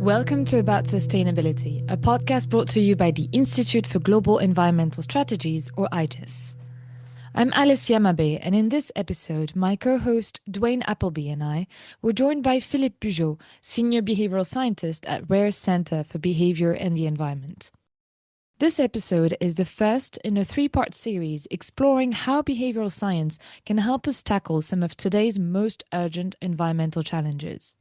Welcome to About Sustainability, a podcast brought to you by the Institute for Global Environmental Strategies, or IGES. I'm Alice Yamabe, and in this episode, my co-host Dwayne Appleby and I were joined by Philippe Peugeot, Senior Behavioral Scientist at RARE's Center for Behavior and the Environment. This episode is the first in a three-part series exploring how behavioral science can help us tackle some of today's most urgent environmental challenges.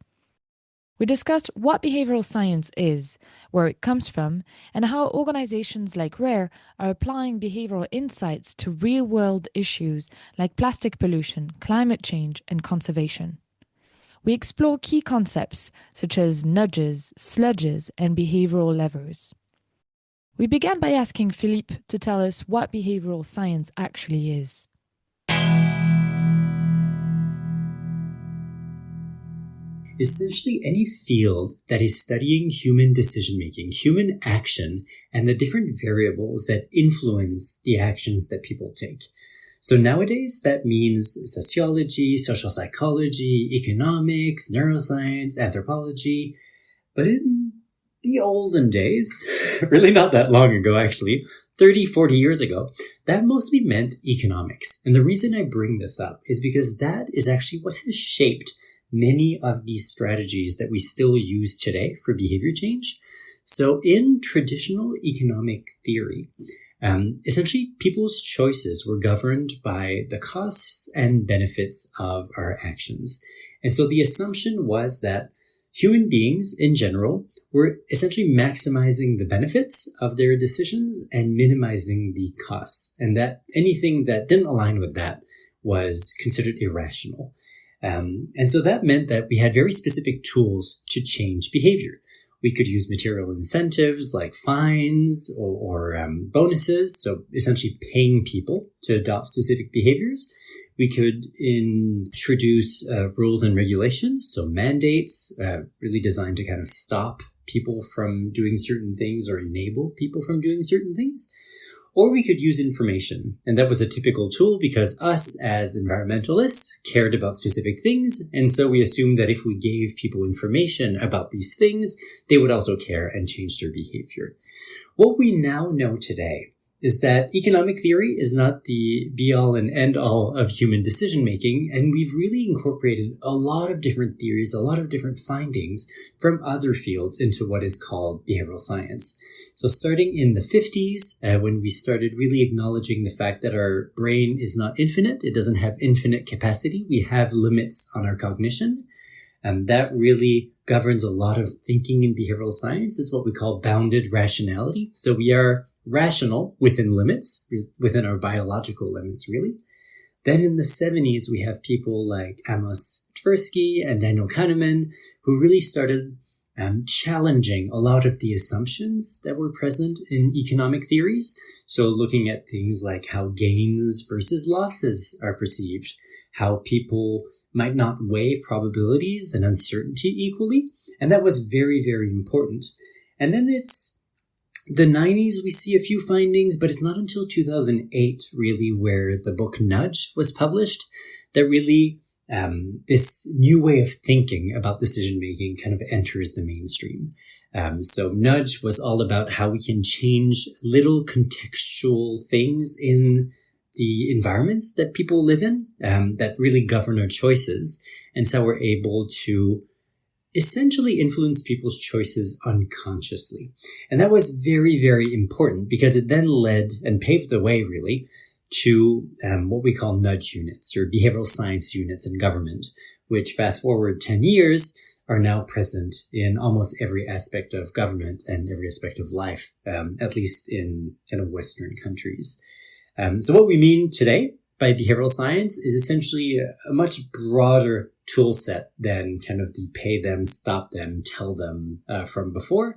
We discussed what behavioral science is, where it comes from, and how organizations like RARE are applying behavioral insights to real-world issues like plastic pollution, climate change, and conservation. We explore key concepts such as nudges, sludges, and behavioral levers. We began by asking Philippe to tell us what behavioral science actually is. Essentially any field that is studying human decision-making, human action, and the different variables that influence the actions that people take. So nowadays, that means sociology, social psychology, economics, neuroscience, anthropology. But in the olden days, really not that long ago actually, 30, 40 years ago, that mostly meant economics. And the reason I bring this up is because that is actually what has shaped many of these strategies that we still use today for behavior change. So in traditional economic theory, essentially people's choices were governed by the costs and benefits of our actions. And so the assumption was that human beings in general were essentially maximizing the benefits of their decisions and minimizing the costs, and that anything that didn't align with that was considered irrational. And so that meant that we had very specific tools to change behavior. We could use material incentives like fines or bonuses, so essentially paying people to adopt specific behaviors. We could introduce rules and regulations, so mandates, really designed to kind of stop people from doing certain things or enable people from doing certain things. Or we could use information. And that was a typical tool because us as environmentalists cared about specific things. And so we assumed that if we gave people information about these things, they would also care and change their behavior. What we now know today is that economic theory is not the be-all and end-all of human decision-making, and we've really incorporated a lot of different theories, a lot of different findings from other fields into what is called behavioral science. So starting in the 50s, when we started really acknowledging the fact that our brain is not infinite, it doesn't have infinite capacity, we have limits on our cognition, and that really governs a lot of thinking in behavioral science. It's what we call bounded rationality. So we are rational within limits, within our biological limits, really. Then in the 70s, we have people like Amos, Tversky, and Daniel Kahneman, who really started challenging a lot of the assumptions that were present in economic theories. So looking at things like how gains versus losses are perceived, how people might not weigh probabilities and uncertainty equally. And that was very, very important. And then it's the 90s, we see a few findings, but it's not until 2008, really, where the book Nudge was published, that really this new way of thinking about decision-making kind of enters the mainstream. So Nudge was all about how we can change little contextual things in the environments that people live in that really govern our choices. And so we're able to essentially influence people's choices unconsciously. And that was very, very important because it then led and paved the way, really, to what we call nudge units or behavioral science units in government, which fast forward 10 years are now present in almost every aspect of government and every aspect of life, at least in kind of Western countries. So what we mean today by behavioral science is essentially a much broader tool set than kind of the pay them, stop them, tell them from before.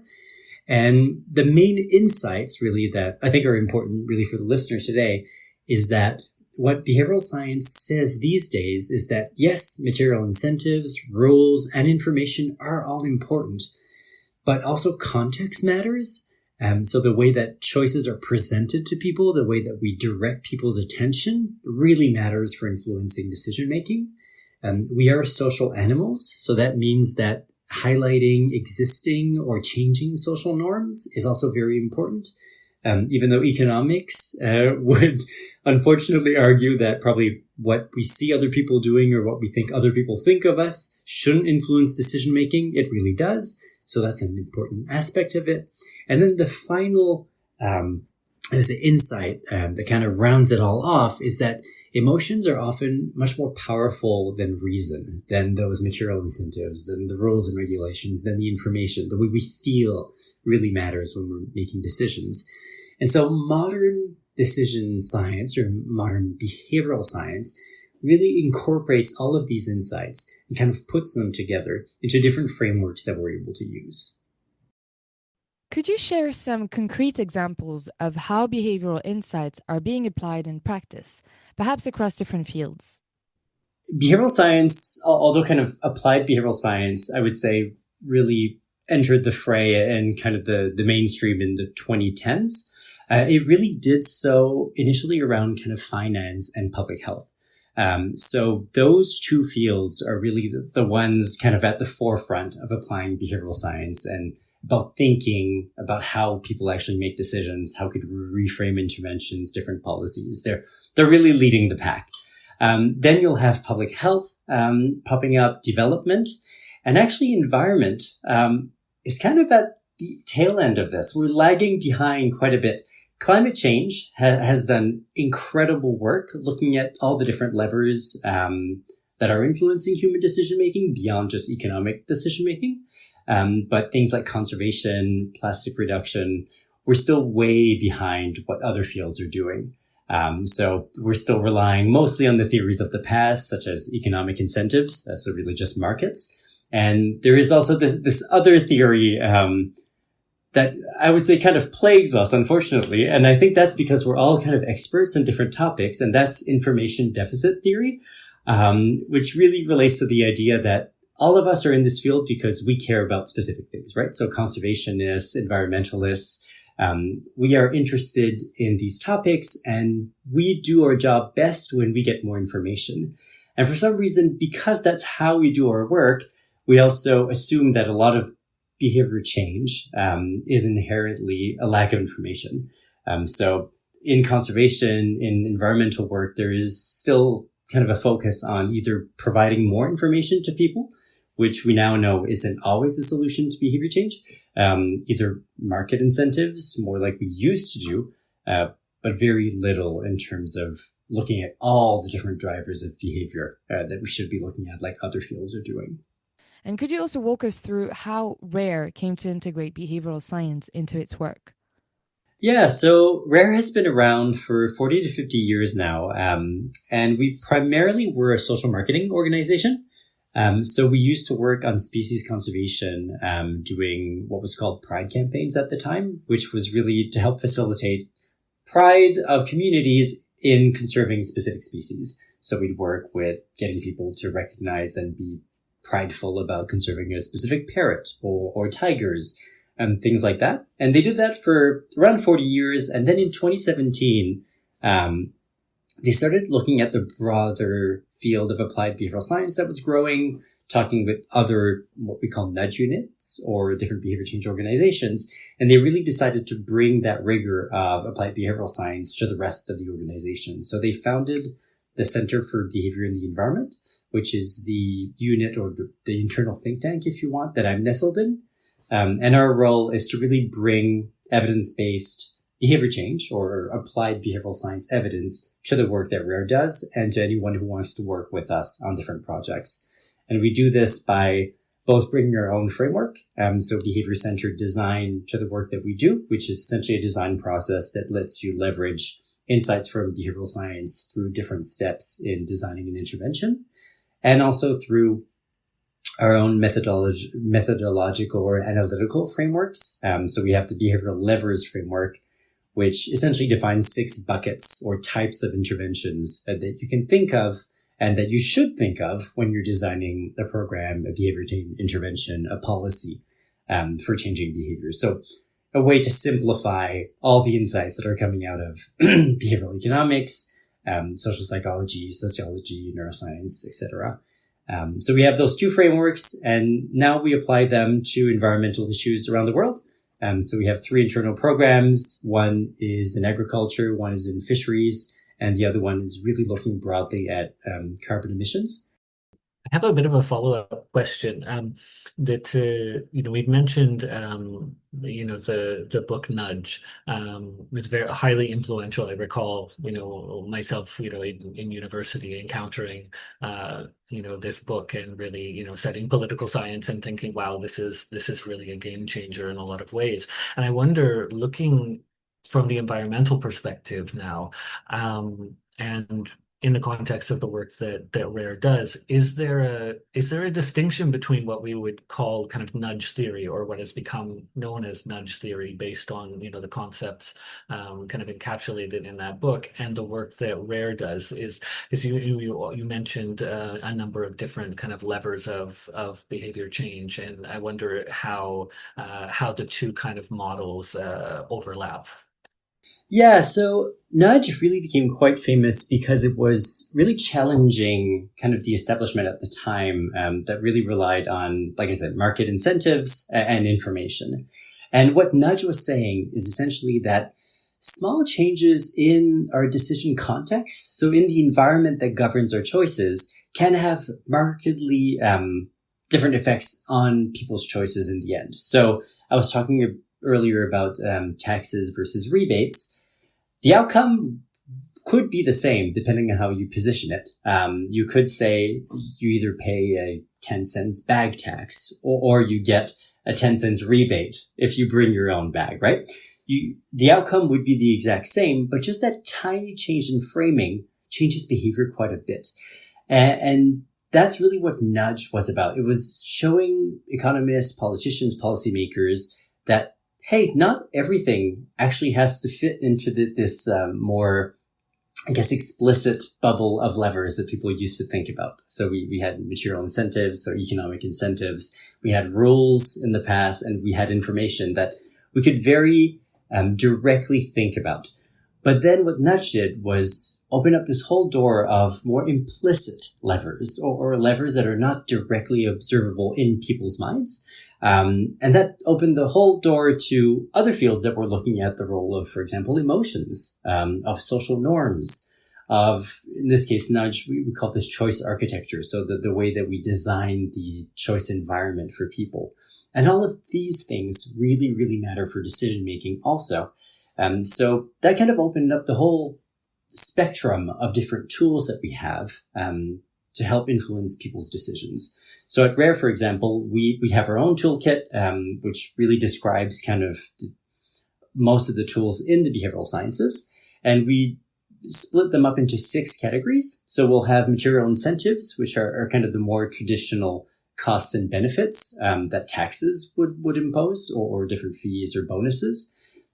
And the main insights really that I think are important really for the listeners today is that what behavioral science says these days is that yes, material incentives, rules, and information are all important, but also context matters. So the way that choices are presented to people, the way that we direct people's attention really matters for influencing decision making. We are social animals, so that means that highlighting existing or changing social norms is also very important. Even though economics would unfortunately argue that probably what we see other people doing or what we think other people think of us shouldn't influence decision making, it really does. So that's an important aspect of it. And then the final insight that kind of rounds it all off is that emotions are often much more powerful than reason, than those material incentives, than the rules and regulations, than the information. The way we feel really matters when we're making decisions. And so modern decision science or modern behavioral science really incorporates all of these insights and kind of puts them together into different frameworks that we're able to use. Could you share some concrete examples of how behavioral insights are being applied in practice, perhaps across different fields? Behavioral science, although kind of applied behavioral science, I would say really entered the fray and kind of the mainstream in the 2010s. It really did so initially around kind of finance and public health. So those two fields are really the ones kind of at the forefront of applying behavioral science and about thinking about how people actually make decisions, how could we reframe interventions, different policies. They're really leading the pack. Then you'll have public health popping up, development, and actually environment is kind of at the tail end of this. We're lagging behind quite a bit. Climate change has done incredible work looking at all the different levers that are influencing human decision-making beyond just economic decision-making. But things like conservation, plastic reduction, we're still way behind what other fields are doing. So we're still relying mostly on the theories of the past, such as economic incentives, so really just markets. And there is also this other theory that I would say kind of plagues us, unfortunately. And I think that's because we're all kind of experts in different topics, and that's information deficit theory, which really relates to the idea that all of us are in this field because we care about specific things, right? So conservationists, environmentalists, we are interested in these topics, and we do our job best when we get more information. And for some reason, because that's how we do our work, we also assume that a lot of behavior change is inherently a lack of information. So in conservation, in environmental work, there is still kind of a focus on either providing more information to people, which we now know isn't always the solution to behavior change, either market incentives, more like we used to do, but very little in terms of looking at all the different drivers of behavior that we should be looking at like other fields are doing. And could you also walk us through how RARE came to integrate behavioral science into its work? Yeah, so RARE has been around for 40 to 50 years now, and we primarily were a social marketing organization. So we used to work on species conservation, doing what was called pride campaigns at the time, which was really to help facilitate pride of communities in conserving specific species. So we'd work with getting people to recognize and be prideful about conserving a specific parrot or tigers and things like that. And they did that for around 40 years. And then in 2017, they started looking at the broader field of applied behavioral science that was growing, talking with other, what we call nudge units or different behavior change organizations. And they really decided to bring that rigor of applied behavioral science to the rest of the organization. So they founded the Center for Behavior in the Environment, which is the unit or the internal think tank, if you want, that I'm nestled in. And our role is to really bring evidence-based behavior change or applied behavioral science evidence to the work that RARE does and to anyone who wants to work with us on different projects. And we do this by both bringing our own framework, so behavior-centered design to the work that we do, which is essentially a design process that lets you leverage insights from behavioral science through different steps in designing an intervention, and also through our own methodological or analytical frameworks. So we have the behavioral levers framework, which essentially defines 6 buckets or types of interventions that you can think of and that you should think of when you're designing a program, a behavior intervention, a policy for changing behavior. So a way to simplify all the insights that are coming out of behavioral economics, social psychology, sociology, neuroscience, etc. So we have those two frameworks, and now we apply them to environmental issues around the world. So we have three internal programs. One is in agriculture, one is in fisheries, and the other one is really looking broadly at carbon emissions. I have a bit of a follow-up question. We've mentioned, the book Nudge. It's very highly influential. I recall, myself, in university encountering, this book and really, studying political science and thinking, wow, this is really a game changer in a lot of ways. And I wonder, looking from the environmental perspective now, and in the context of the work that Rare does, is there a distinction between what we would call kind of nudge theory, or what has become known as nudge theory, based on the concepts kind of encapsulated in that book, and the work that Rare does? Is you mentioned a number of different kind of levers of behavior change, and I wonder how the two kind of models overlap. Yeah, so Nudge really became quite famous because it was really challenging kind of the establishment at the time that really relied on, like I said, market incentives and information. And what Nudge was saying is essentially that small changes in our decision context, so in the environment that governs our choices, can have markedly different effects on people's choices in the end. So I was talking earlier about taxes versus rebates. The outcome could be the same depending on how you position it. You could say you either pay a 10 cents bag tax or you get a 10 cents rebate if you bring your own bag, right? The outcome would be the exact same, but just that tiny change in framing changes behavior quite a bit. And that's really what Nudge was about. It was showing economists, politicians, policymakers that, hey, not everything actually has to fit into this more, I guess, explicit bubble of levers that people used to think about. So we had material incentives, so economic incentives. We had rules in the past, and we had information that we could very directly think about. But then what Nudge did was open up this whole door of more implicit levers, or levers that are not directly observable in people's minds. And that opened the whole door to other fields that were looking at the role of, for example, emotions, of social norms, of, in this case, Nudge, we call this choice architecture. So the way that we design the choice environment for people. And all of these things really, really matter for decision making also. So that kind of opened up the whole spectrum of different tools that we have to help influence people's decisions. So at Rare, for example, we have our own toolkit, which really describes kind of most of the tools in the behavioral sciences. And we split them up into 6 categories. So we'll have material incentives, which are kind of the more traditional costs and benefits that taxes would impose, or different fees or bonuses.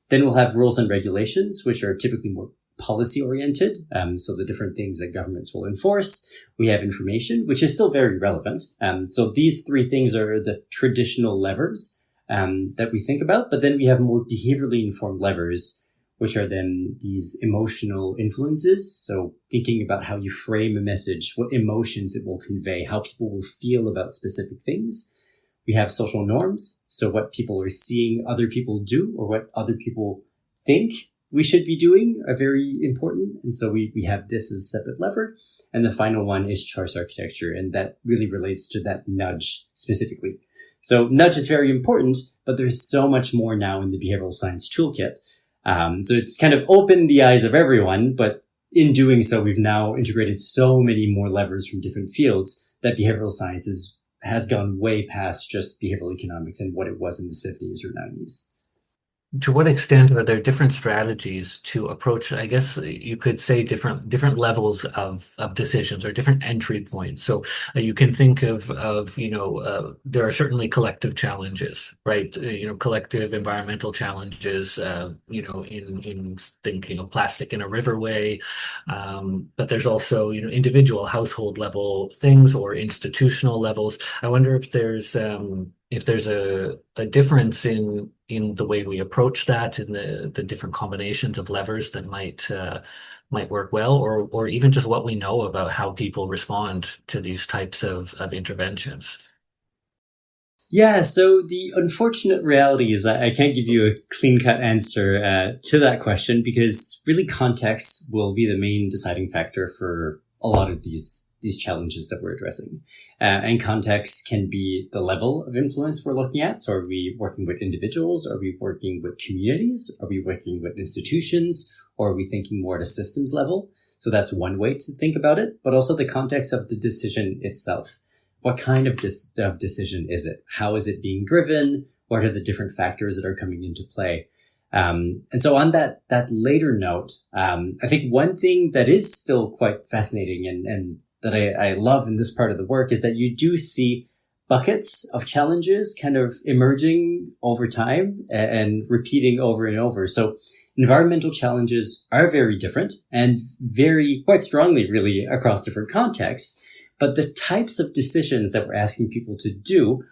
Then we'll have rules and regulations, which are typically more policy oriented. So the different things that governments will enforce. We have information, which is still very relevant. So these 3 things are the traditional levers that we think about. But then we have more behaviorally informed levers, which are then these emotional influences. So thinking about how you frame a message, what emotions it will convey, how people will feel about specific things. We have social norms. So what people are seeing other people do, or what other people think we should be doing, are very important. And so we have this as a separate lever. And the final one is choice architecture. And that really relates to that nudge specifically. So nudge is very important, but there's so much more now in the behavioral science toolkit. So it's kind of opened the eyes of everyone, but in doing so, we've now integrated so many more levers from different fields that behavioral science has gone way past just behavioral economics and what it was in the 70s or 90s. To what extent are there different strategies to approach, I guess you could say, different levels of decisions, or different entry points? So you can think of there are certainly collective challenges, right? Collective environmental challenges, in thinking of plastic in a riverway. But there's also, individual household level things, or institutional levels. I wonder if there's if there's a difference in the way we approach that, in the different combinations of levers that might work well, or even just what we know about how people respond to these types of interventions. Yeah, so the unfortunate reality is that I can't give you a clean-cut answer to that question, because really context will be the main deciding factor for a lot of these challenges that we're addressing. And context can be the level of influence we're looking at. So are we working with individuals? Are we working with communities? Are we working with institutions? Or are we thinking more at a systems level? So that's one way to think about it, but also the context of the decision itself. What kind of decision is it? How is it being driven? What are the different factors that are coming into play? And so on that later note, I think one thing that is still quite fascinating and that I love in this part of the work is that you do see buckets of challenges kind of emerging over time and repeating over and over. So environmental challenges are very different and vary quite strongly really across different contexts. But the types of decisions that we're asking people to do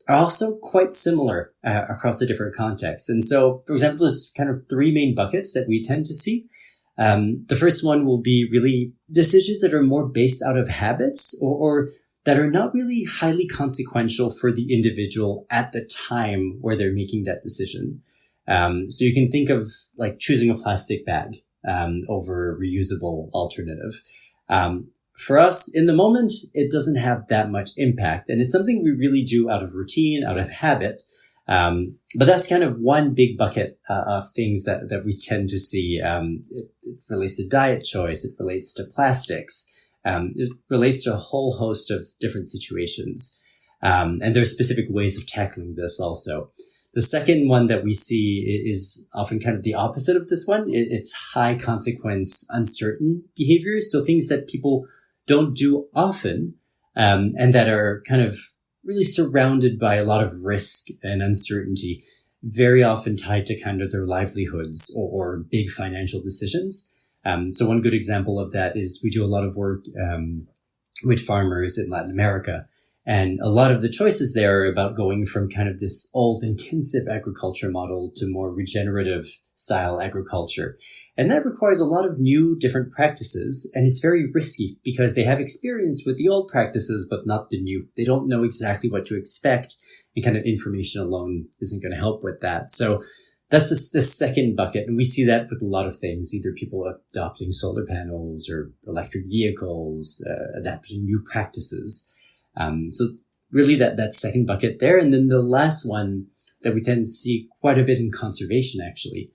are also quite similar across the different contexts. And so, for example, there's kind of three main buckets that we tend to see. The first one will be really decisions that are more based out of habits or that are not really highly consequential for the individual at the time where they're making that decision. So you can think of like choosing a plastic bag over a reusable alternative. For us, in the moment, it doesn't have that much impact. And it's something we really do out of routine, out of habit. But that's kind of one big bucket of things that we tend to see. It relates to diet choice. It relates to plastics. It relates to a whole host of different situations. And there's specific ways of tackling this also. The second one that we see is often kind of the opposite of this one. It's high consequence, uncertain behaviors. So things that people don't do often, and that are kind of really surrounded by a lot of risk and uncertainty, very often tied to kind of their livelihoods or big financial decisions. So one good example of that is we do a lot of work with farmers in Latin America. And a lot of the choices there are about going from kind of this old intensive agriculture model to more regenerative style agriculture. And that requires a lot of new different practices. And it's very risky because they have experience with the old practices, but not the new. They don't know exactly what to expect. And kind of information alone isn't going to help with that. So that's the second bucket. And we see that with a lot of things, either people adopting solar panels or electric vehicles, adapting new practices. So really that second bucket there. And then the last one that we tend to see quite a bit in conservation actually,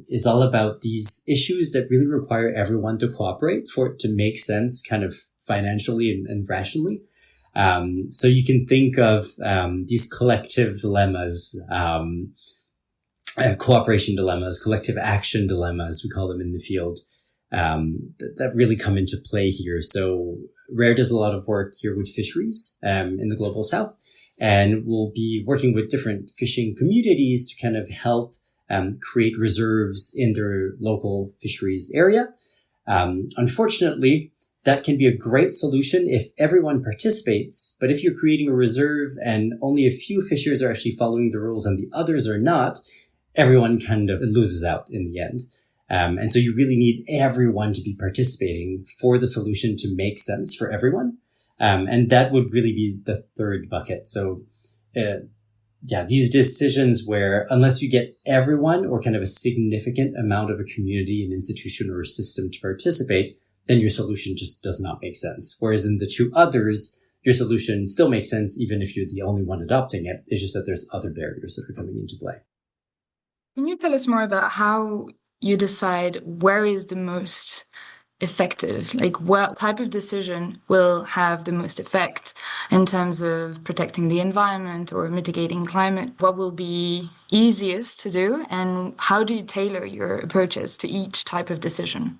is all about these issues that really require everyone to cooperate for it to make sense kind of financially and rationally. So you can think of, these collective dilemmas, cooperation dilemmas, collective action dilemmas, we call them in the field, that really come into play here. So Rare does a lot of work here with fisheries, in the global south, and we'll be working with different fishing communities to kind of help create reserves in their local fisheries area. Unfortunately, that can be a great solution if everyone participates. But if you're creating a reserve and only a few fishers are actually following the rules and the others are not, everyone kind of loses out in the end. And so you really need everyone to be participating for the solution to make sense for everyone. And that would really be the third bucket. So, these decisions where unless you get everyone or kind of a significant amount of a community, an institution or a system to participate, then your solution just does not make sense. Whereas in the two others, your solution still makes sense even if you're the only one adopting it. It's just that there's other barriers that are coming into play. Can you tell us more about how you decide where is the most effective? Like what type of decision will have the most effect in terms of protecting the environment or mitigating climate? What will be easiest to do? And how do you tailor your approaches to each type of decision?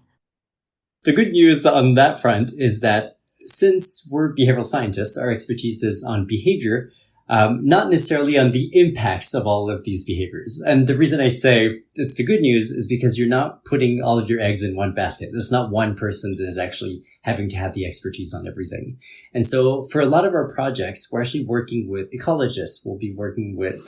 The good news on that front is that since we're behavioral scientists, our expertise is on behavior. not necessarily on the impacts of all of these behaviors. And the reason I say it's the good news is because you're not putting all of your eggs in one basket. There's not one person that is actually having to have the expertise on everything. And so for a lot of our projects, we're actually working with ecologists. We'll be working with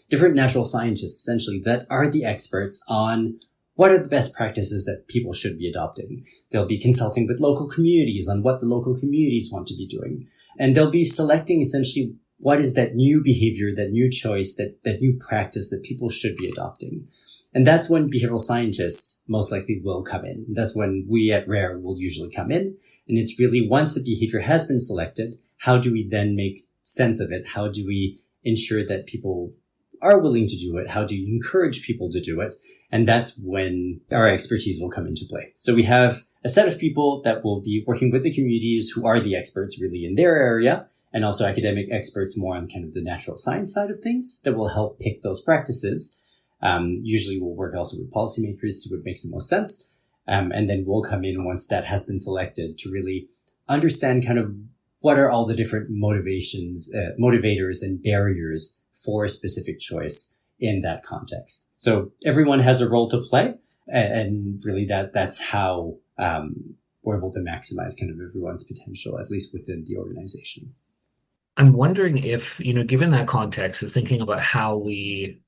different natural scientists, essentially, that are the experts on what are the best practices that people should be adopting. They'll be consulting with local communities on what the local communities want to be doing. And they'll be selecting essentially what is that new behavior, that new choice, that new practice that people should be adopting. And that's when behavioral scientists most likely will come in. That's when we at RARE will usually come in. And it's really once a behavior has been selected, how do we then make sense of it? How do we ensure that people are willing to do it? How do you encourage people to do it? And that's when our expertise will come into play. So we have a set of people that will be working with the communities who are the experts really in their area, and also academic experts more on kind of the natural science side of things that will help pick those practices. Usually we'll work also with policymakers to see what makes the most sense. And then we'll come in once that has been selected to really understand kind of what are all the different motivations, motivators and barriers for a specific choice in that context. So everyone has a role to play, and really that's how we're able to maximize kind of everyone's potential, at least within the organization. I'm wondering if, given that context of thinking about how we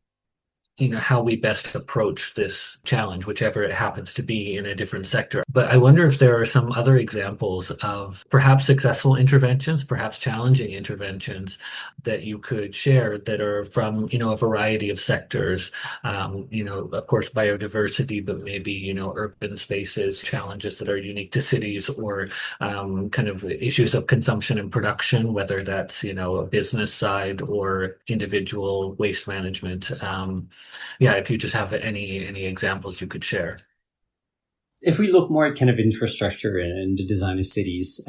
best approach this challenge, whichever it happens to be in a different sector. But I wonder if there are some other examples of perhaps successful interventions, perhaps challenging interventions that you could share that are from, a variety of sectors, of course, biodiversity, but maybe, urban spaces, challenges that are unique to cities, or kind of issues of consumption and production, whether that's, a business side or individual waste management. If you just have any examples you could share. If we look more at kind of infrastructure and the design of cities,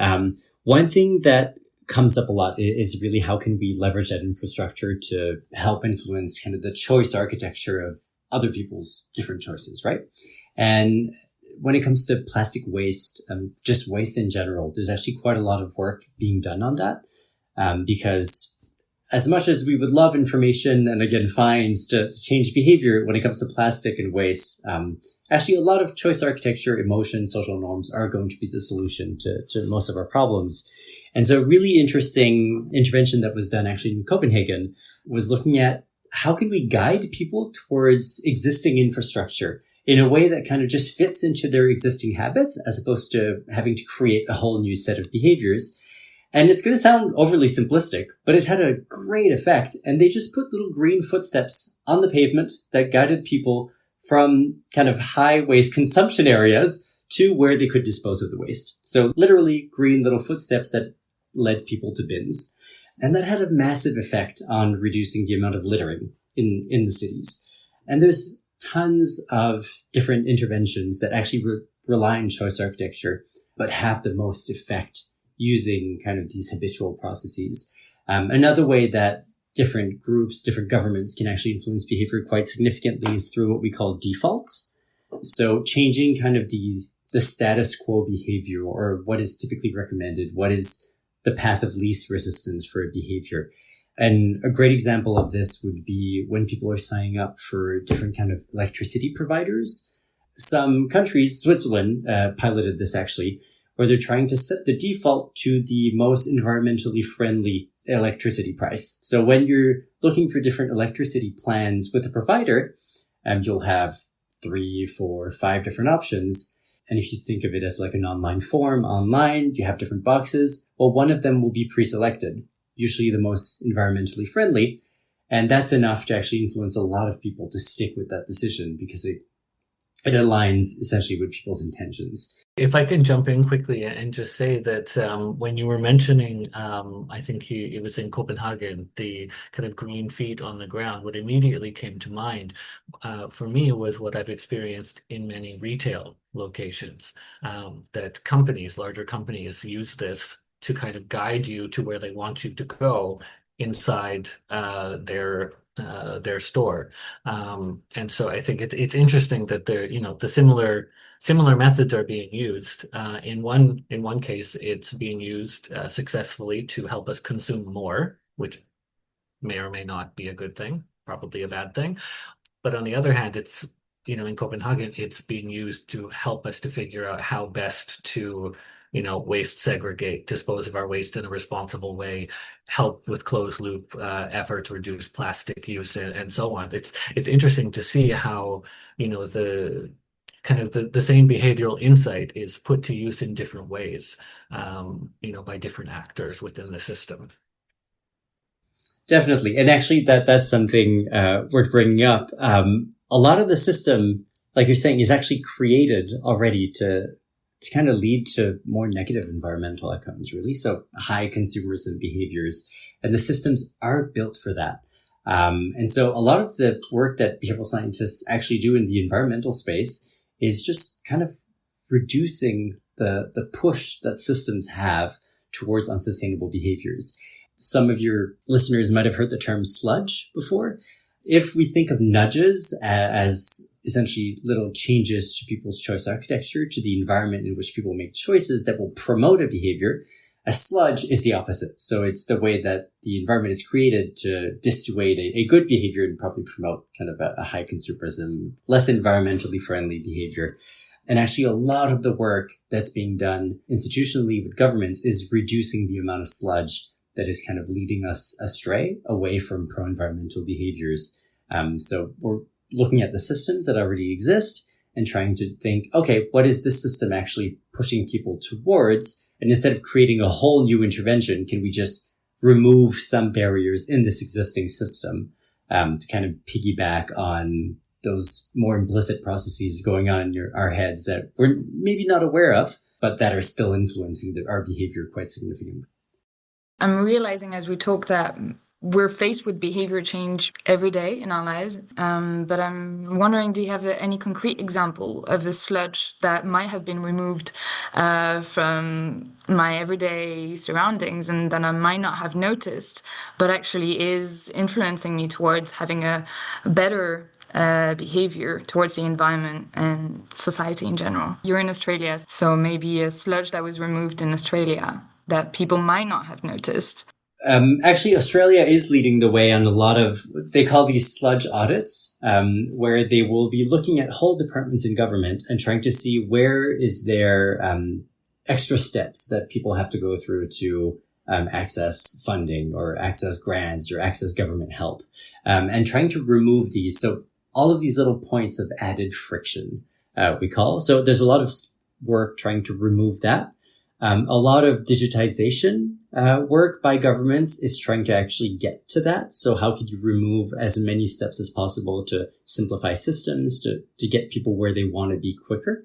one thing that comes up a lot is really how can we leverage that infrastructure to help influence kind of the choice architecture of other people's different choices, right? And when it comes to plastic waste, just waste in general, there's actually quite a lot of work being done on that, because as much as we would love information and, again, fines to change behavior when it comes to plastic and waste, actually a lot of choice architecture, emotion, social norms are going to be the solution to most of our problems. And so a really interesting intervention that was done actually in Copenhagen was looking at how can we guide people towards existing infrastructure in a way that kind of just fits into their existing habits, as opposed to having to create a whole new set of behaviors. And it's going to sound overly simplistic, but it had a great effect. And they just put little green footsteps on the pavement that guided people from kind of high waste consumption areas to where they could dispose of the waste. So literally green little footsteps that led people to bins. And that had a massive effect on reducing the amount of littering in the cities. And there's tons of different interventions that actually rely on choice architecture, but have the most effect using kind of these habitual processes. Another way that different groups, different governments can actually influence behavior quite significantly is through what we call defaults. So changing kind of the status quo behavior, or what is typically recommended, what is the path of least resistance for a behavior. And a great example of this would be when people are signing up for different kind of electricity providers. Some countries, Switzerland, piloted this actually, where they're trying to set the default to the most environmentally friendly electricity price. So when you're looking for different electricity plans with a provider, you'll have 3, 4, 5 different options. And if you think of it as like an online form, you have different boxes. Well, one of them will be pre-selected, usually the most environmentally friendly. And that's enough to actually influence a lot of people to stick with that decision, because it aligns essentially with people's intentions. If I can jump in quickly and just say that when you were mentioning, I think it was in Copenhagen, the kind of green feet on the ground, what immediately came to mind for me was what I've experienced in many retail locations, that larger companies use this to kind of guide you to where they want you to go inside their store. And so I think it's interesting that the similar methods are being used. In one case, it's being used successfully to help us consume more, which may or may not be a good thing, probably a bad thing. But on the other hand, it's, in Copenhagen, it's being used to help us to figure out how best to, waste segregate, dispose of our waste in a responsible way, help with closed loop efforts, reduce plastic use, and so on. It's interesting to see how, the kind of the same behavioral insight is put to use in different ways, by different actors within the system. Definitely. And actually that's something worth bringing up. A lot of the system, like you're saying, is actually created already to kind of lead to more negative environmental outcomes, really. So high consumerism behaviors, and the systems are built for that. And so a lot of the work that behavioral scientists actually do in the environmental space is just kind of reducing the push that systems have towards unsustainable behaviors. Some of your listeners might have heard the term sludge before. If we think of nudges as essentially little changes to people's choice architecture, to the environment in which people make choices that will promote a behavior, a sludge is the opposite. So it's the way that the environment is created to dissuade a good behavior and probably promote kind of a high consumerism, less environmentally friendly behavior. And actually a lot of the work that's being done institutionally with governments is reducing the amount of sludge that is kind of leading us astray away from pro-environmental behaviors. So we're looking at the systems that already exist and trying to think, okay, what is this system actually pushing people towards? And instead of creating a whole new intervention, can we just remove some barriers in this existing system to kind of piggyback on those more implicit processes going on in our heads that we're maybe not aware of, but that are still influencing our behavior quite significantly? I'm realizing as we talk that we're faced with behavior change every day in our lives. But I'm wondering, do you have any concrete example of a sludge that might have been removed from my everyday surroundings and that I might not have noticed, but actually is influencing me towards having a better behavior towards the environment and society in general? You're in Australia, so maybe a sludge that was removed in Australia that people might not have noticed. Actually, Australia is leading the way on a lot of, they call these sludge audits, where they will be looking at whole departments in government and trying to see where is there extra steps that people have to go through to access funding or access grants or access government help, and trying to remove these. So all of these little points of added friction, we call. So there's a lot of work trying to remove that. A lot of digitization work by governments is trying to actually get to that. So how could you remove as many steps as possible to simplify systems, to get people where they want to be quicker?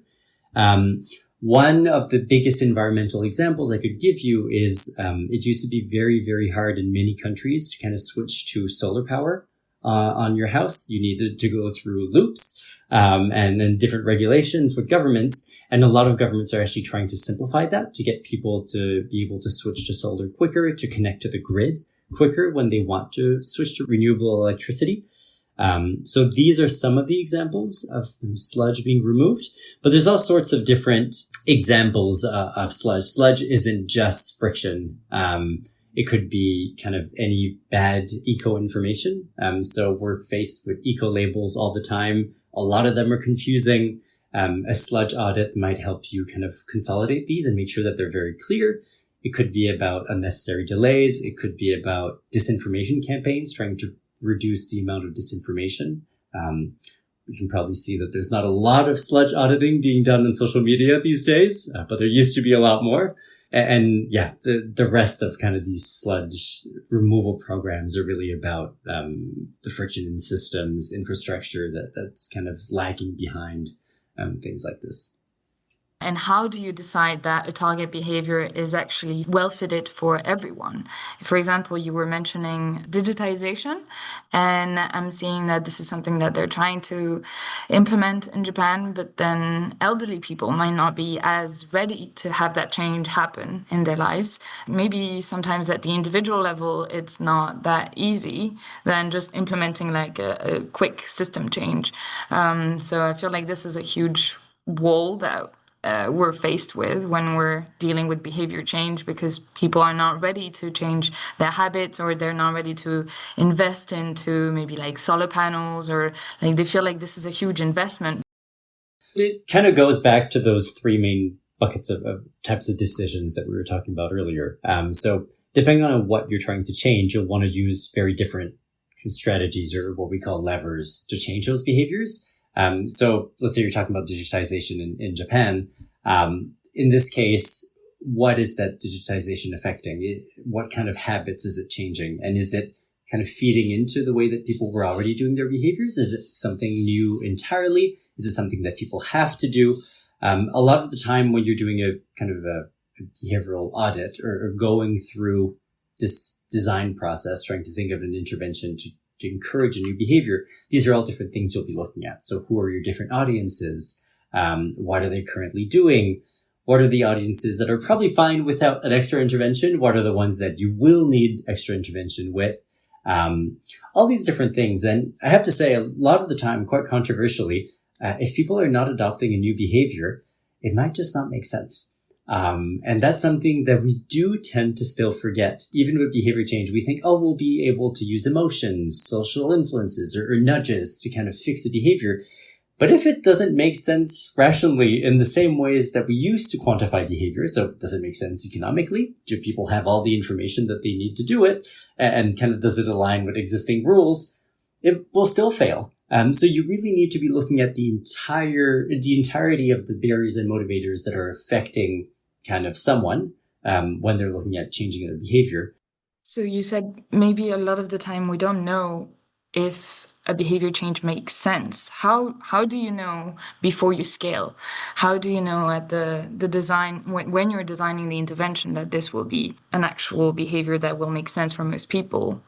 One of the biggest environmental examples I could give you is it used to be very, very hard in many countries to kind of switch to solar power on your house. You needed to go through loops and then different regulations with governments. And a lot of governments are actually trying to simplify that to get people to be able to switch to solar quicker, to connect to the grid quicker when they want to switch to renewable electricity. So these are some of the examples of sludge being removed, but there's all sorts of different examples of sludge. Sludge isn't just friction. It could be kind of any bad eco information. So we're faced with eco labels all the time. A lot of them are confusing. A sludge audit might help you kind of consolidate these and make sure that they're very clear. It could be about unnecessary delays. It could be about disinformation campaigns, trying to reduce the amount of disinformation. We can probably see that there's not a lot of sludge auditing being done on social media these days, but there used to be a lot more. And yeah, the rest of kind of these sludge removal programs are really about the friction in systems, infrastructure that's kind of lagging behind things like this. And how do you decide that a target behavior is actually well fitted for everyone? For example, you were mentioning digitization, and I'm seeing that this is something that they're trying to implement in Japan, but then elderly people might not be as ready to have that change happen in their lives. Maybe sometimes at the individual level, it's not that easy than just implementing like a quick system change. So I feel like this is a huge wall that we're faced with when we're dealing with behavior change, because people are not ready to change their habits, or they're not ready to invest into maybe like solar panels, or like they feel like this is a huge investment. It kind of goes back to those three main buckets of types of decisions that we were talking about earlier. So depending on what you're trying to change, you'll want to use very different strategies, or what we call levers, to change those behaviors. So let's say you're talking about digitization in Japan. In this case, what is that digitization affecting? What kind of habits is it changing? And is it kind of feeding into the way that people were already doing their behaviors? Is it something new entirely? Is it something that people have to do? A lot of the time when you're doing a kind of a behavioral audit, or going through this design process, trying to think of an intervention to encourage a new behavior, these are all different things you'll be looking at. So who are your different audiences? What are they currently doing? What are the audiences that are probably fine without an extra intervention? What are the ones that you will need extra intervention with? All these different things. And I have to say, a lot of the time, quite controversially, if people are not adopting a new behavior, it might just not make sense. And that's something that we do tend to still forget. Even with behavior change, we think, oh, we'll be able to use emotions, social influences, or nudges to kind of fix the behavior. But if it doesn't make sense rationally in the same ways that we used to quantify behavior, so does it make sense economically? Do people have all the information that they need to do it? And kind of does it align with existing rules? It will still fail. So you really need to be looking at the entirety of the barriers and motivators that are affecting kind of someone when they're looking at changing their behavior. So you said maybe a lot of the time we don't know if a behavior change makes sense. How do you know before you scale? How do you know at the design, when you're designing the intervention, that this will be an actual behavior that will make sense for most people?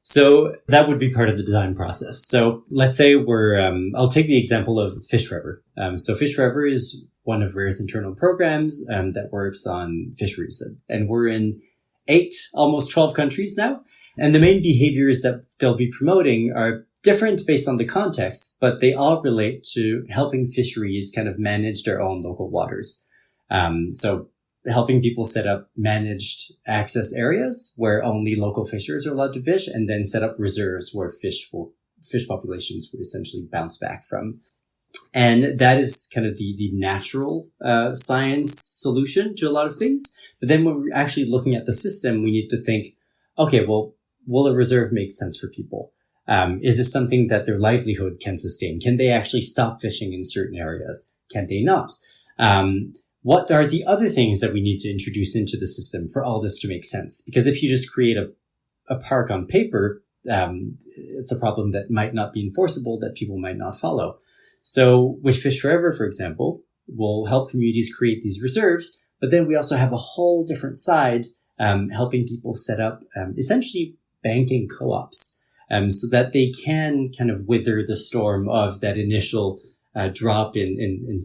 So that would be part of the design process. So let's say I'll take the example of Fish Forever. So Fish Forever is one of Rare's internal programs that works on fisheries. And we're in 8, almost 12 countries now. And the main behaviors that they'll be promoting are different based on the context, but they all relate to helping fisheries kind of manage their own local waters. So helping people set up managed access areas where only local fishers are allowed to fish, and then set up reserves where fish populations would essentially bounce back from. And that is kind of the natural science solution to a lot of things. But then when we're actually looking at the system, we need to think, okay, well, will a reserve make sense for people? Is this something that their livelihood can sustain? Can they actually stop fishing in certain areas? Can they not? What are the other things that we need to introduce into the system for all this to make sense? Because if you just create a park on paper, it's a problem that might not be enforceable, that people might not follow. So with Fish Forever, for example, we'll help communities create these reserves, but then we also have a whole different side, helping people set up essentially banking co-ops, so that they can kind of weather the storm of that initial drop in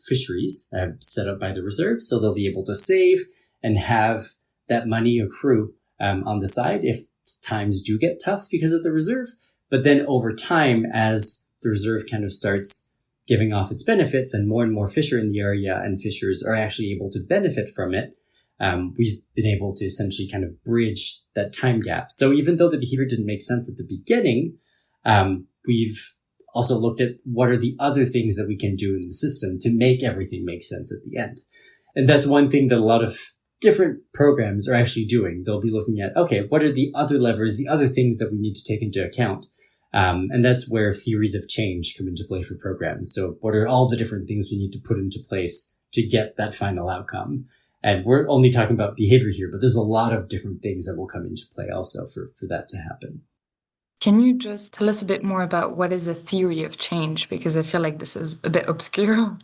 fisheries set up by the reserve. So they'll be able to save and have that money accrue on the side if times do get tough because of the reserve. But then over time, as the reserve kind of starts giving off its benefits and more fish are in the area and fishers are actually able to benefit from it, we've been able to essentially kind of bridge that time gap. So even though the behavior didn't make sense at the beginning, we've also looked at what are the other things that we can do in the system to make everything make sense at the end. And that's one thing that a lot of different programs are actually doing. They'll be looking at, okay, what are the other levers, the other things that we need to take into account? And that's where theories of change come into play for programs. So what are all the different things we need to put into place to get that final outcome? And we're only talking about behavior here, but there's a lot of different things that will come into play also for that to happen. Can you just tell us a bit more about what is a theory of change? Because I feel like this is a bit obscure.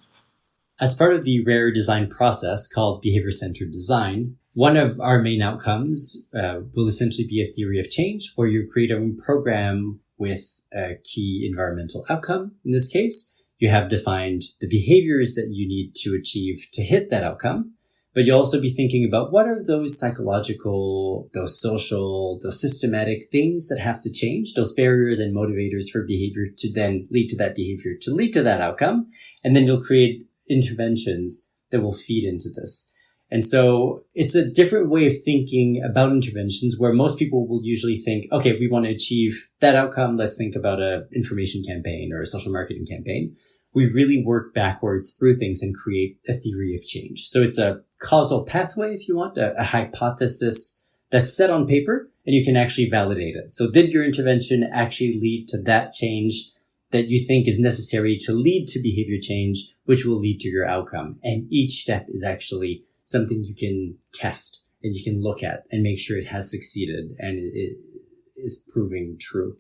As part of the Rare design process called behavior-centered design, one of our main outcomes will essentially be a theory of change, where you create a program with a key environmental outcome. In this case, you have defined the behaviors that you need to achieve to hit that outcome. But you'll also be thinking about what are those psychological, those social, those systematic things that have to change, those barriers and motivators for behavior to then lead to that behavior, to lead to that outcome. And then you'll create interventions that will feed into this. And so it's a different way of thinking about interventions where most people will usually think, okay, we want to achieve that outcome. Let's think about an information campaign or a social marketing campaign. We really work backwards through things and create a theory of change. So it's a causal pathway, if you want, a hypothesis that's set on paper, and you can actually validate it. So did your intervention actually lead to that change that you think is necessary to lead to behavior change, which will lead to your outcome? And each step is actually something you can test and you can look at and make sure it has succeeded and it is proving true.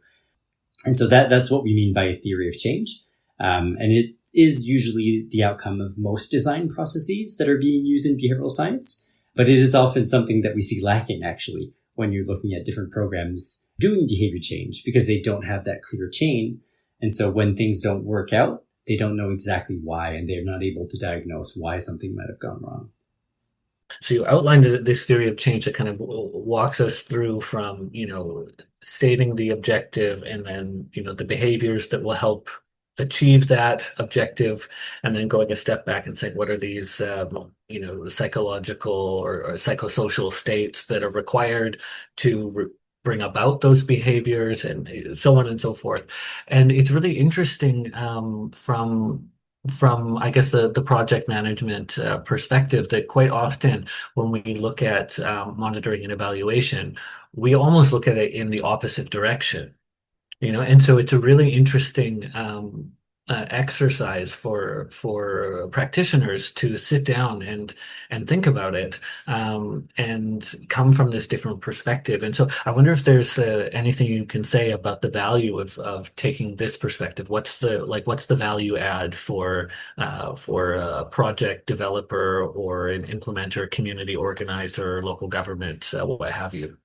And so that's what we mean by a theory of change. And it is usually the outcome of most design processes that are being used in behavioral science, but it is often something that we see lacking actually when you're looking at different programs doing behavior change because they don't have that clear chain. And so when things don't work out, they don't know exactly why, and they're not able to diagnose why something might have gone wrong. So you outlined this theory of change that kind of walks us through from, stating the objective and then, the behaviors that will help achieve that objective, and then going a step back and saying, what are these, psychological or psychosocial states that are required to bring about those behaviors, and so on and so forth. And it's really interesting from I guess the project management perspective that quite often when we look at monitoring and evaluation, we almost look at it in the opposite direction, and so it's a really interesting exercise for practitioners to sit down and think about it and come from this different perspective. And so I wonder if there's anything you can say about the value of taking this perspective. What's the value add for a project developer or an implementer, community organizer, local government, what have you?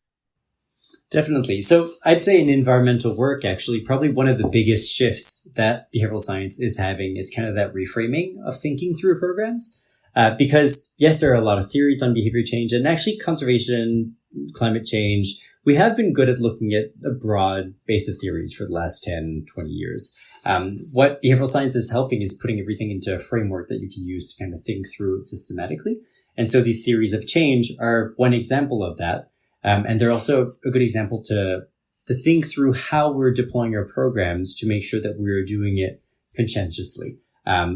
Definitely. So I'd say in environmental work, actually, probably one of the biggest shifts that behavioral science is having is kind of that reframing of thinking through programs. Because yes, there are a lot of theories on behavior change, and actually conservation, climate change. We have been good at looking at a broad base of theories for the last 10, 20 years. What behavioral science is helping is putting everything into a framework that you can use to kind of think through it systematically. And so these theories of change are one example of that. And they're also a good example to think through how we're deploying our programs to make sure that we're doing it conscientiously.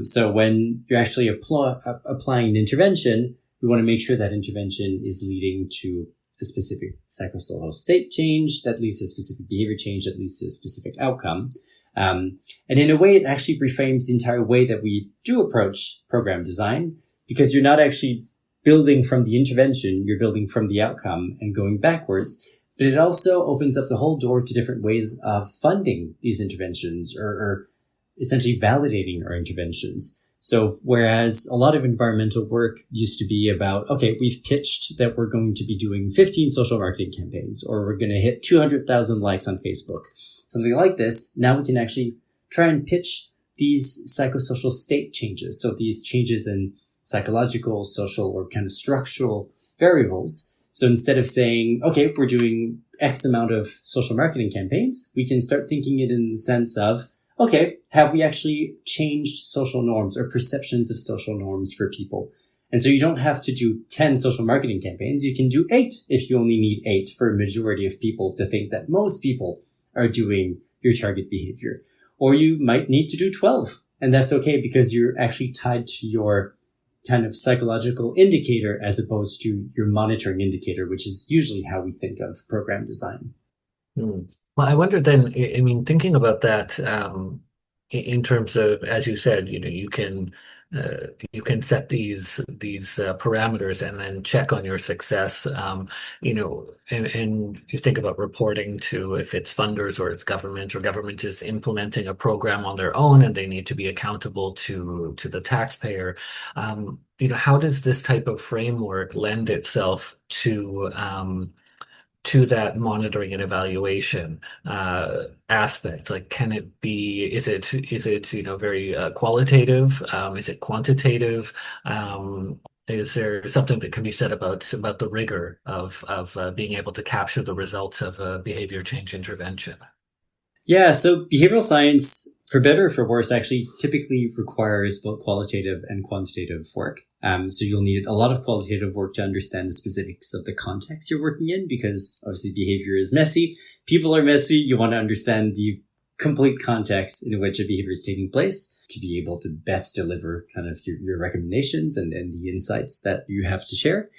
So when you're actually applying an intervention, we want to make sure that intervention is leading to a specific psychosocial state change that leads to a specific behavior change that leads to a specific outcome. And in a way, it actually reframes the entire way that we do approach program design, because you're not actually building from the intervention, you're building from the outcome and going backwards. But it also opens up the whole door to different ways of funding these interventions or essentially validating our interventions. So whereas a lot of environmental work used to be about, okay, we've pitched that we're going to be doing 15 social marketing campaigns, or we're going to hit 200,000 likes on Facebook, something like this. Now we can actually try and pitch these psychosocial state changes. So these changes in psychological, social, or kind of structural variables. So instead of saying, okay, we're doing X amount of social marketing campaigns, we can start thinking it in the sense of, okay, have we actually changed social norms or perceptions of social norms for people? And so you don't have to do 10 social marketing campaigns. You can do 8 if you only need 8 for a majority of people to think that most people are doing your target behavior. Or you might need to do 12. And that's okay because you're actually tied to your kind of psychological indicator as opposed to your monitoring indicator, which is usually how we think of program design. Well, I wonder then, I mean, thinking about that in terms of, as you said, you can set these parameters and then check on your success, and you think about reporting to if it's funders or it's government, or government is implementing a program on their own and they need to be accountable to the taxpayer. How does this type of framework lend itself to that monitoring and evaluation aspect? Like, can it be, is it very qualitative? Is it quantitative? Is there something that can be said about the rigor of being able to capture the results of a behavior change intervention? Yeah, so behavioral science for better or for worse, actually typically requires both qualitative and quantitative work. So you'll need a lot of qualitative work to understand the specifics of the context you're working in, because obviously behavior is messy. People are messy. You want to understand the complete context in which a behavior is taking place to be able to best deliver kind of your recommendations and the insights that you have to share.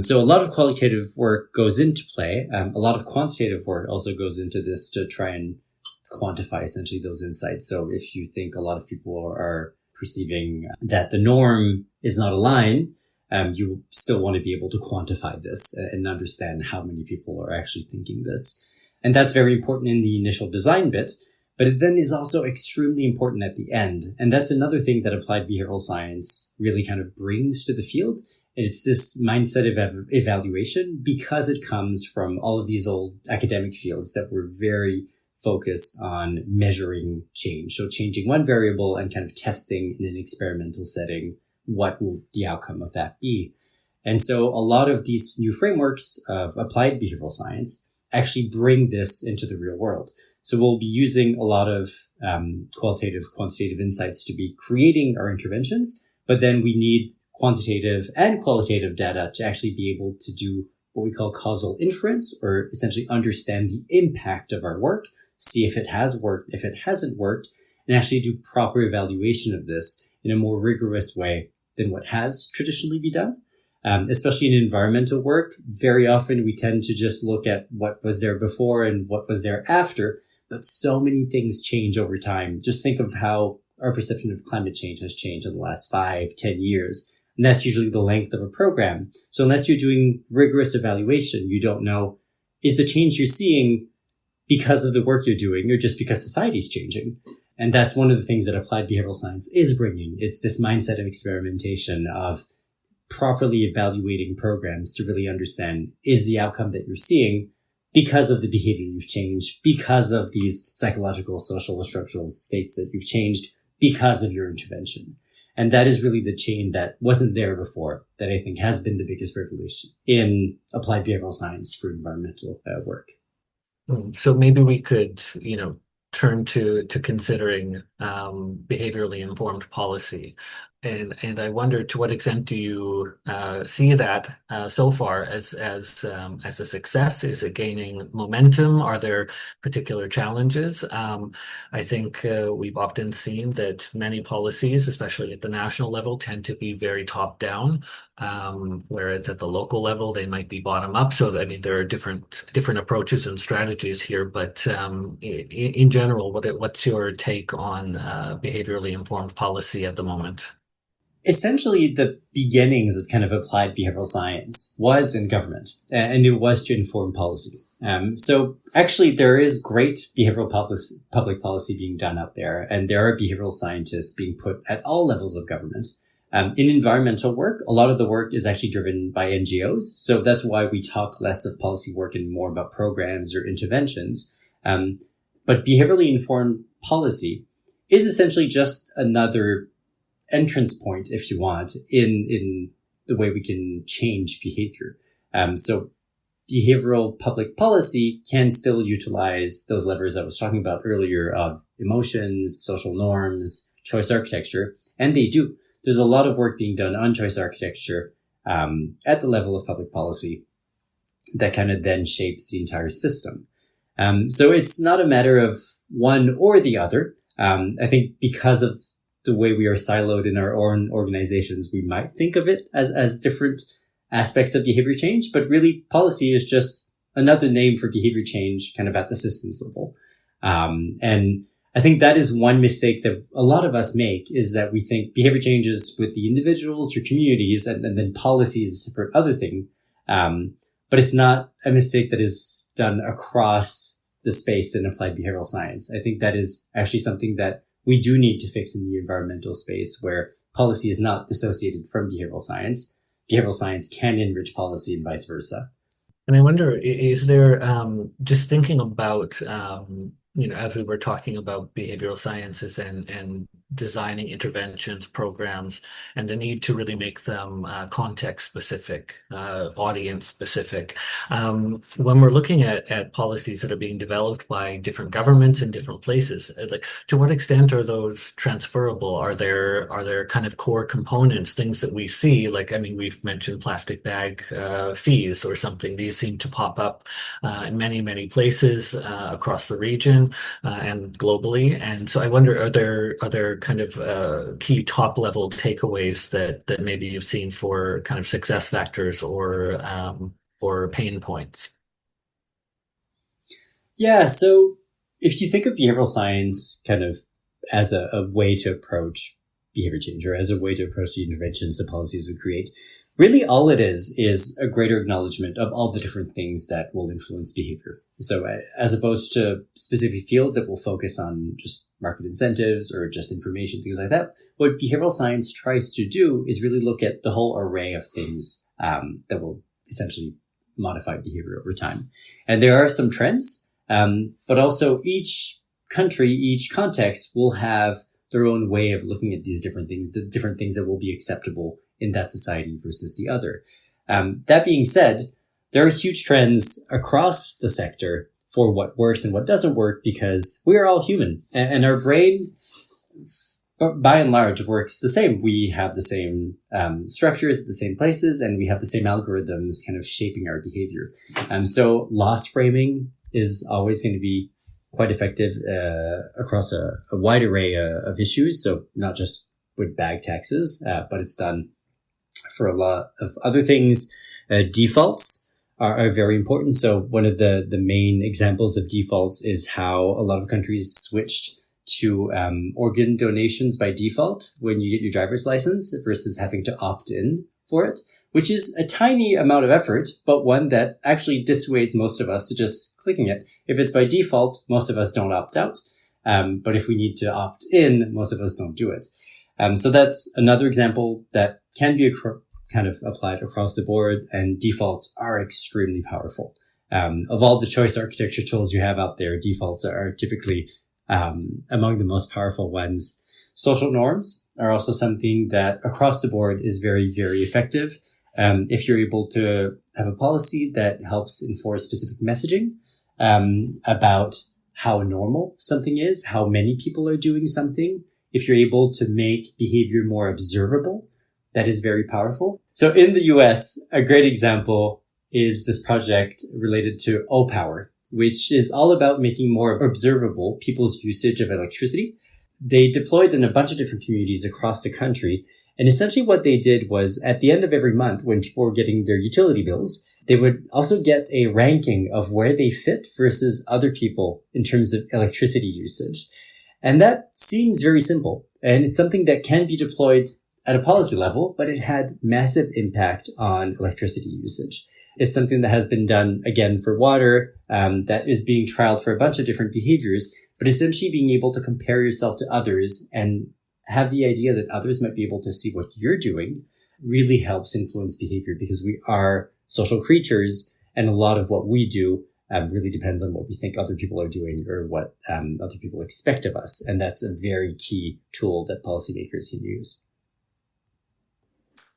So a lot of qualitative work goes into play. A lot of quantitative work also goes into this to try and quantify essentially those insights. So if you think a lot of people are perceiving that the norm is not a line, you still want to be able to quantify this and understand how many people are actually thinking this. And that's very important in the initial design bit, but it then is also extremely important at the end. And that's another thing that applied behavioral science really kind of brings to the field. It's this mindset of evaluation, because it comes from all of these old academic fields that were very focused on measuring change. So changing one variable and kind of testing in an experimental setting, what will the outcome of that be? And so a lot of these new frameworks of applied behavioral science actually bring this into the real world. So we'll be using a lot of qualitative, quantitative insights to be creating our interventions, but then we need quantitative and qualitative data to actually be able to do what we call causal inference, or essentially understand the impact of our work, see if it has worked, if it hasn't worked, and actually do proper evaluation of this in a more rigorous way than what has traditionally been done. Especially in environmental work, very often we tend to just look at what was there before and what was there after, but so many things change over time. Just think of how our perception of climate change has changed in the last 5-10 years. And that's usually the length of a program. So unless you're doing rigorous evaluation, you don't know, is the change you're seeing because of the work you're doing or just because society's changing? And that's one of the things that applied behavioral science is bringing. It's this mindset of experimentation, of properly evaluating programs to really understand, is the outcome that you're seeing because of the behavior you've changed, because of these psychological, social, or structural states that you've changed because of your intervention. And that is really the chain that wasn't there before, that I think has been the biggest revolution in applied behavioral science for environmental work. So maybe we could, turn to considering behaviorally informed policy. And I wonder, to what extent do you see that so far as a success? Is it gaining momentum? Are there particular challenges? I think we've often seen that many policies, especially at the national level, tend to be very top down, whereas at the local level they might be bottom up. So I mean, there are different approaches and strategies here. But in general, what's your take on behaviorally informed policy at the moment? Essentially, the beginnings of kind of applied behavioral science was in government, and it was to inform policy. So actually, there is great behavioral public policy being done out there, and there are behavioral scientists being put at all levels of government. In environmental work, a lot of the work is actually driven by NGOs. So that's why we talk less of policy work and more about programs or interventions. But behaviorally informed policy is essentially just another entrance point, if you want, in the way we can change behavior. So behavioral public policy can still utilize those levers I was talking about earlier of emotions, social norms, choice architecture, and they do. There's a lot of work being done on choice architecture at the level of public policy that kind of then shapes the entire system. So it's not a matter of one or the other. I think because of the way we are siloed in our own organizations, we might think of it as different aspects of behavior change, but really policy is just another name for behavior change kind of at the systems level. And I think that is one mistake that a lot of us make, is that we think behavior changes with the individuals or communities and then policy is a separate other thing. But it's not a mistake that is done across the space in applied behavioral science. I think that is actually something that we do need to fix in the environmental space, where policy is not dissociated from behavioral science. Behavioral science can enrich policy and vice versa. And I wonder, is there, just thinking about, as we were talking about behavioral sciences and designing interventions, programs, and the need to really make them context specific, audience specific. When we're looking at policies that are being developed by different governments in different places, like to what extent are those transferable? Are there kind of core components, things that we see? Like, I mean, we've mentioned plastic bag fees or something. These seem to pop up in many places across the region and globally. And so I wonder, are there kind of key top level takeaways that maybe you've seen for kind of success factors or pain points? Yeah, so if you think of behavioral science kind of as a way to approach behavior change, or as a way to approach the interventions the policies would create, really all it is a greater acknowledgement of all the different things that will influence behavior. So as opposed to specific fields that will focus on just market incentives or just information, things like that, what behavioral science tries to do is really look at the whole array of things that will essentially modify behavior over time. And there are some trends, but also each country, each context will have their own way of looking at these different things, the different things that will be acceptable in that society versus the other. That being said, there are huge trends across the sector for what works and what doesn't work, because we are all human and our brain, by and large, works the same. We have the same structures at the same places, and we have the same algorithms kind of shaping our behavior. So loss framing is always going to be quite effective across a wide array of issues. So not just with bag taxes, but it's done for a lot of other things. Defaults are very important. So one of the main examples of defaults is how a lot of countries switched to organ donations by default when you get your driver's license versus having to opt in for it, which is a tiny amount of effort, but one that actually dissuades most of us to just clicking it. If it's by default, most of us don't opt out. But if we need to opt in, most of us don't do it. So that's another example that can be kind of applied across the board, and defaults are extremely powerful. Of all the choice architecture tools you have out there, defaults are typically among the most powerful ones. Social norms are also something that across the board is very, very effective. If you're able to have a policy that helps enforce specific messaging about how normal something is, how many people are doing something, if you're able to make behavior more observable, that is very powerful. So in the US, a great example is this project related to O-Power, which is all about making more observable people's usage of electricity. They deployed in a bunch of different communities across the country. And essentially what they did was at the end of every month, when people were getting their utility bills, they would also get a ranking of where they fit versus other people in terms of electricity usage. And that seems very simple. And it's something that can be deployed at a policy level, but it had massive impact on electricity usage. It's something that has been done, again, for water, that is being trialed for a bunch of different behaviors, but essentially being able to compare yourself to others and have the idea that others might be able to see what you're doing really helps influence behavior, because we are social creatures, and a lot of what we do really depends on what we think other people are doing or what other people expect of us. And that's a very key tool that policymakers can use.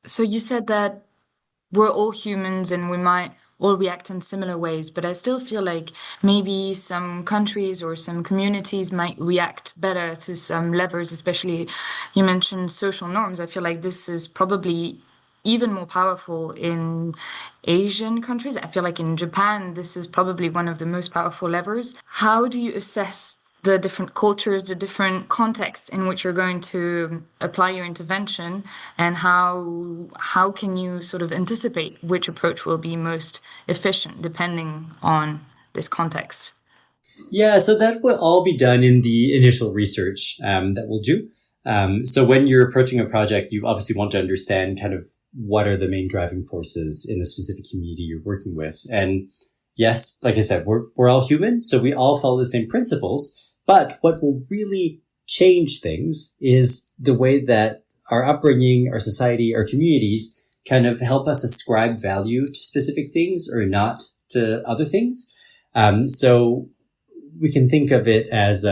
So you said that we're all humans and we might all react in similar ways, but I still feel like maybe some countries or some communities might react better to some levers, especially you mentioned social norms. I feel like this is probably even more powerful in Asian countries. I feel like in Japan, this is probably one of the most powerful levers. How do you assess the different cultures, the different contexts in which you're going to apply your intervention, and how can you sort of anticipate which approach will be most efficient depending on this context? Yeah, so that will all be done in the initial research that we'll do. So when you're approaching a project, you obviously want to understand kind of what are the main driving forces in the specific community you're working with. And yes, like I said, we're all human, so we all follow the same principles. But what will really change things is the way that our upbringing, our society, our communities kind of help us ascribe value to specific things or not to other things. So we can think of it as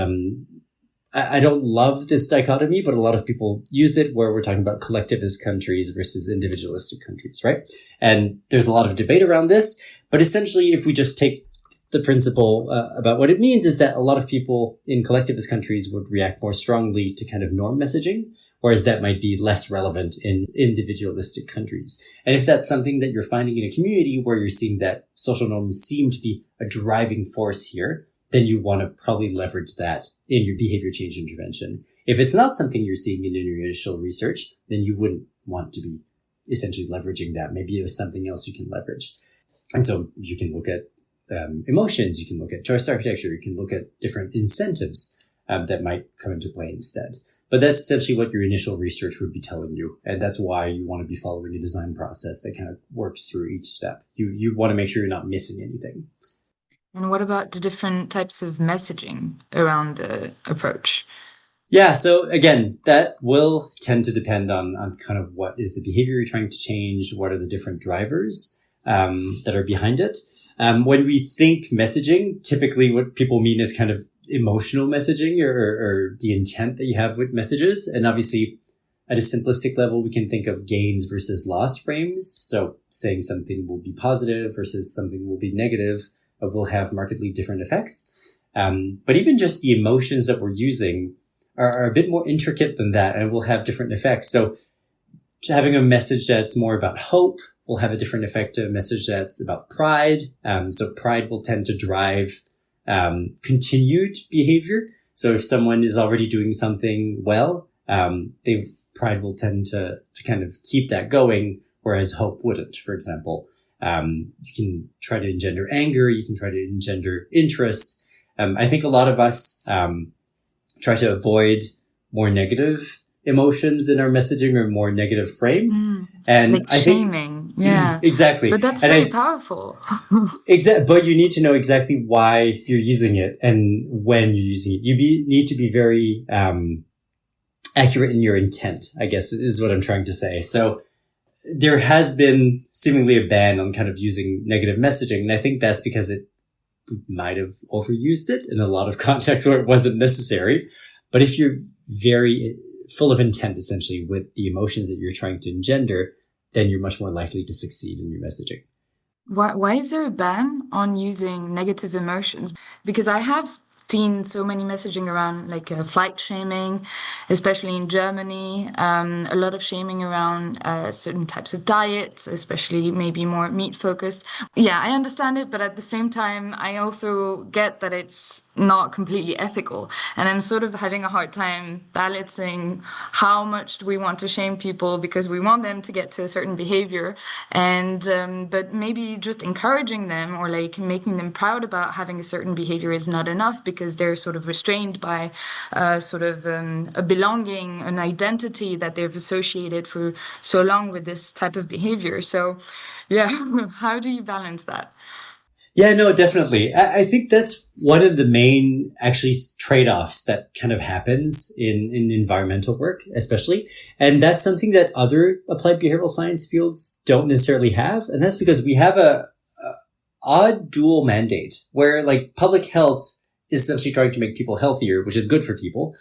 I don't love this dichotomy, but a lot of people use it where we're talking about collectivist countries versus individualistic countries, right? And there's a lot of debate around this, but essentially if we just take the principle about what it means is that a lot of people in collectivist countries would react more strongly to kind of norm messaging, whereas that might be less relevant in individualistic countries. And if that's something that you're finding in a community where you're seeing that social norms seem to be a driving force here, then you want to probably leverage that in your behavior change intervention. If it's not something you're seeing in your initial research, then you wouldn't want to be essentially leveraging that. Maybe there's something else you can leverage. And so you can look at emotions, you can look at choice architecture, you can look at different incentives that might come into play instead. But that's essentially what your initial research would be telling you. And that's why you want to be following a design process that kind of works through each step. You want to make sure you're not missing anything. And what about the different types of messaging around the approach? Yeah, so again, that will tend to depend on kind of what is the behavior you're trying to change, what are the different drivers that are behind it. When we think messaging, typically what people mean is kind of emotional messaging or the intent that you have with messages. And obviously, at a simplistic level, we can think of gains versus loss frames. So saying something will be positive versus something will be negative will have markedly different effects. But even just the emotions that we're using are a bit more intricate than that and will have different effects. So having a message that's more about hope will have a different effect to a message that's about pride. So pride will tend to drive continued behavior. So if someone is already doing something well, pride will tend to kind of keep that going, whereas hope wouldn't, for example. You can try to engender anger. You can try to engender interest. I think a lot of us try to avoid more negative emotions in our messaging or more negative frames. And like I think shaming. Yeah, exactly. But that's and very powerful. But you need to know exactly why you're using it and when you're using it. You need to be very accurate in your intent, I guess is what I'm trying to say. So there has been seemingly a ban on kind of using negative messaging. And I think that's because it might have overused it in a lot of contexts where it wasn't necessary. But if you're very full of intent, essentially, with the emotions that you're trying to engender, then you're much more likely to succeed in your messaging. Why is there a ban on using negative emotions? Because I have seen so many messaging around like flight shaming, especially in Germany, a lot of shaming around certain types of diets, especially maybe more meat focused. Yeah, I understand it, but at the same time, I also get that it's not completely ethical. And I'm sort of having a hard time balancing how much do we want to shame people because we want them to get to a certain behavior, and but maybe just encouraging them or like making them proud about having a certain behavior is not enough because they're sort of restrained by a belonging, an identity that they've associated for so long with this type of behavior. So yeah, how do you balance that? Yeah, no, definitely. I think that's one of the main actually trade-offs that kind of happens in environmental work, especially. And that's something that other applied behavioral science fields don't necessarily have. And that's because we have a odd dual mandate where like public health is essentially trying to make people healthier, which is good for people.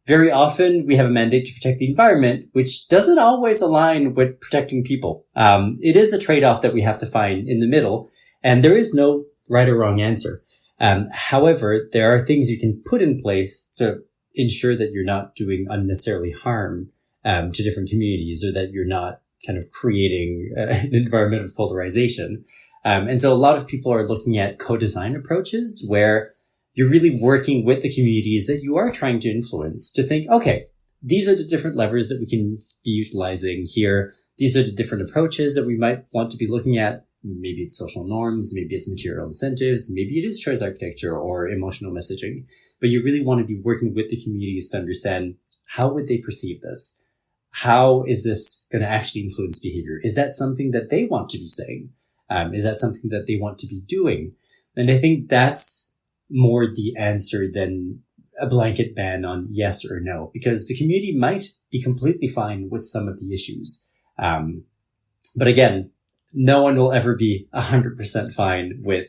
Very often we have a mandate to protect the environment, which doesn't always align with protecting people. It is a trade-off that we have to find in the middle. And there is no right or wrong answer. However, there are things you can put in place to ensure that you're not doing unnecessarily harm to different communities or that you're not kind of creating an environment of polarization. And so a lot of people are looking at co-design approaches where you're really working with the communities that you are trying to influence to think, okay, these are the different levers that we can be utilizing here. These are the different approaches that we might want to be looking at. Maybe it's social norms, maybe it's material incentives, maybe it is choice architecture or emotional messaging. But you really want to be working with the communities to understand how would they perceive this? How is this going to actually influence behavior? Is that something that they want to be saying? Is that something that they want to be doing? And I think that's more the answer than a blanket ban on yes or no, because the community might be completely fine with some of the issues. But again, no one will ever be 100% fine with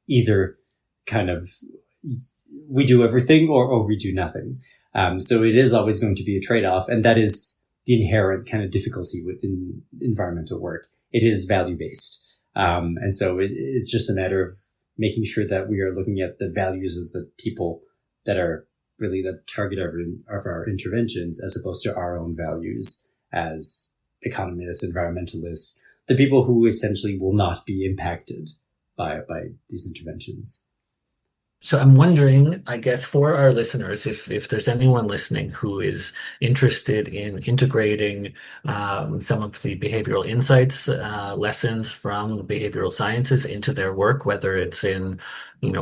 either kind of, we do everything or we do nothing. So it is always going to be a trade-off, and that is the inherent kind of difficulty within environmental work. It is value-based. And so it's just a matter of making sure that we are looking at the values of the people that are really the target of our interventions, as opposed to our own values as economists, environmentalists, the people who essentially will not be impacted by these interventions. So I'm wondering, I guess, for our listeners, if there's anyone listening who is interested in integrating some of the behavioral insights, lessons from the behavioral sciences into their work, whether it's in,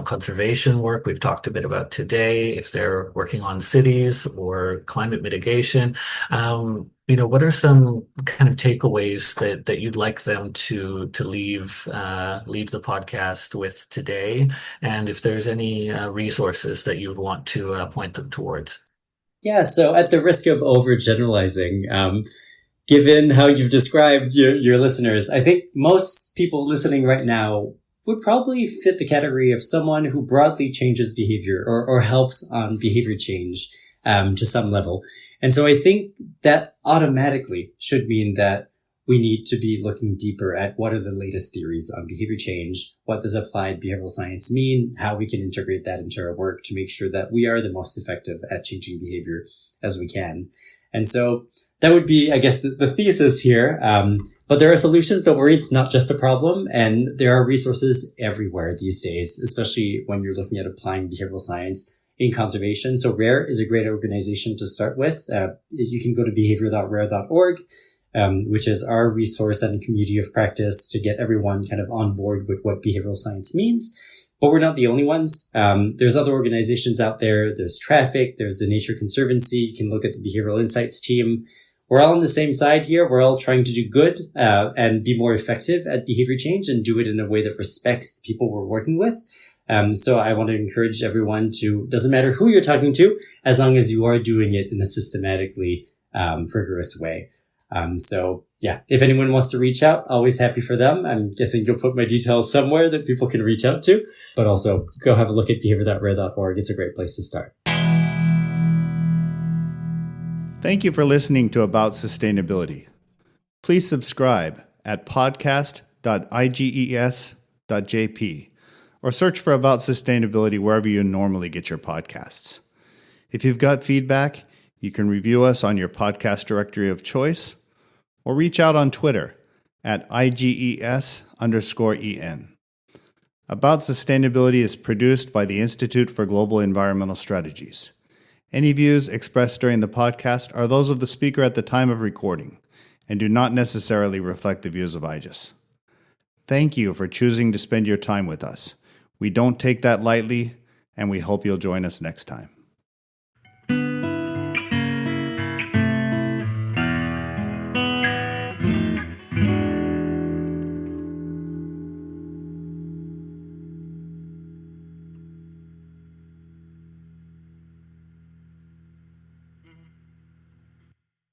conservation work we've talked a bit about today, if they're working on cities or climate mitigation, what are some kind of takeaways that you'd like them to leave the podcast with today? And if there's any resources that you would want to point them towards? Yeah, so at the risk of overgeneralizing, given how you've described your listeners, I think most people listening right now would probably fit the category of someone who broadly changes behavior or helps on behavior change to some level. And so I think that automatically should mean that we need to be looking deeper at what are the latest theories on behavior change, what does applied behavioral science mean, how we can integrate that into our work to make sure that we are the most effective at changing behavior as we can. And so that would be, I guess, the thesis here. But there are solutions. Don't worry, it's not just a problem. And there are resources everywhere these days, especially when you're looking at applying behavioral science in conservation. So RARE is a great organization to start with. You can go to behavior.rare.org, which is our resource and community of practice to get everyone kind of on board with what behavioral science means. But we're not the only ones. There's other organizations out there. There's Traffic. There's the Nature Conservancy. You can look at the Behavioral Insights team. We're all on the same side here. We're all trying to do good and be more effective at behavior change and do it in a way that respects the people we're working with. So I want to encourage everyone to, doesn't matter who you're talking to, as long as you are doing it in a systematically rigorous way. So yeah, if anyone wants to reach out, always happy for them. I'm guessing you'll put my details somewhere that people can reach out to, but also go have a look at behavior.rare.org. It's a great place to start. Thank you for listening to About Sustainability. Please subscribe at podcast.iges.jp or search for About Sustainability wherever you normally get your podcasts. If you've got feedback, you can review us on your podcast directory of choice or reach out on Twitter at IGES_EN. About Sustainability is produced by the Institute for Global Environmental Strategies. Any views expressed during the podcast are those of the speaker at the time of recording and do not necessarily reflect the views of IGES. Thank you for choosing to spend your time with us. We don't take that lightly, and we hope you'll join us next time.